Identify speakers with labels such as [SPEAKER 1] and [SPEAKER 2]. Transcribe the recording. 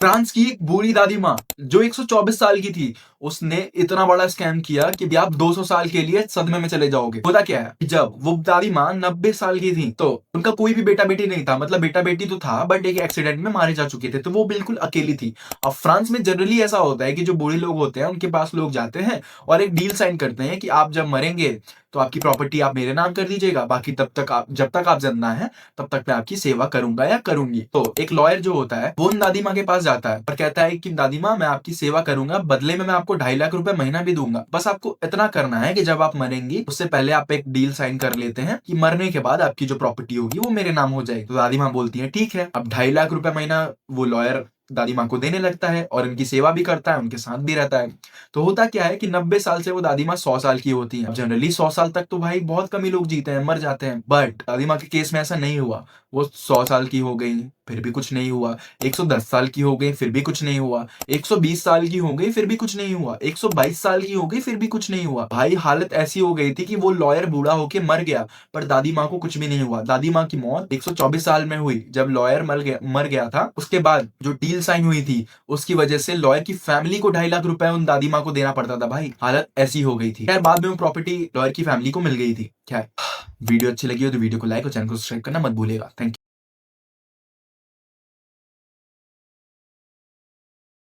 [SPEAKER 1] France की एक बूढ़ी दादी माँ जो 124 साल की थी, उसने इतना बड़ा स्कैम किया कि आप 200 साल के लिए सदमे में चले जाओगे। होता क्या है, जब वो दादी माँ 90 साल की थी तो उनका कोई भी बेटा बेटी नहीं था। मतलब बेटा बेटी तो था बट एक एक्सीडेंट में मारे जा चुके थे, तो वो बिल्कुल अकेली थी। अब फ्रांस में जनरली ऐसा होता है कि जो बूढ़े लोग होते हैं उनके पास लोग जाते हैं और एक डील साइन करते हैं कि आप जब मरेंगे तो आपकी प्रॉपर्टी आप मेरे नाम कर दीजिएगा, बाकी तब तक आप जब तक आप जिंदा हैं तब तक मैं आपकी सेवा करूंगा या करूंगी। तो एक लॉयर जो होता है वो उन दादी माँ के पास जाता है और कहता है कि दादी माँ, मैं आपकी सेवा करूंगा, बदले में मैं आपको 2.5 लाख रुपए महीना भी दूंगा। बस आपको इतना करना है कि जब आप मरेंगी उससे पहले आप एक डील साइन कर लेते हैं कि मरने के बाद आपकी जो प्रॉपर्टी होगी वो मेरे नाम हो जाएगी। तो दादी माँ बोलती है ठीक है। अब 2.5 लाख रुपए महीना वो लॉयर दादी माँ को देने लगता है और उनकी सेवा भी करता है, उनके साथ भी रहता है। तो होता क्या है कि 90 साल से वो दादी माँ 100 साल की होती है। जनरली 100 साल तक तो भाई बहुत कम ही लोग जीते हैं, मर जाते हैं, बट दादी माँ के केस में ऐसा नहीं हुआ। वो 100 साल की हो गई फिर भी कुछ नहीं हुआ, 110 साल की हो गई फिर भी कुछ नहीं हुआ, 120 साल की हो गई फिर भी कुछ नहीं हुआ, 122 साल की हो गई फिर भी कुछ नहीं हुआ। भाई हालत ऐसी हो गई थी कि वो लॉयर बूढ़ा होके मर गया पर दादी माँ को कुछ भी नहीं हुआ। दादी माँ की मौत 124 साल में हुई जब लॉयर मर गया था। उसके बाद जो डील साइन हुई थी उसकी वजह से लॉयर की फैमिली को 2.5 लाख रुपए उन दादी माँ को देना पड़ता था। भाई हालत ऐसी हो गई थी। खैर बाद में वो प्रॉपर्टी लॉयर की फैमिली को मिल गई थी। खैर वीडियो अच्छी लगी हो तो वीडियो को लाइक और चैनल को सब्सक्राइब करना मत भूलिएगा। Thank you.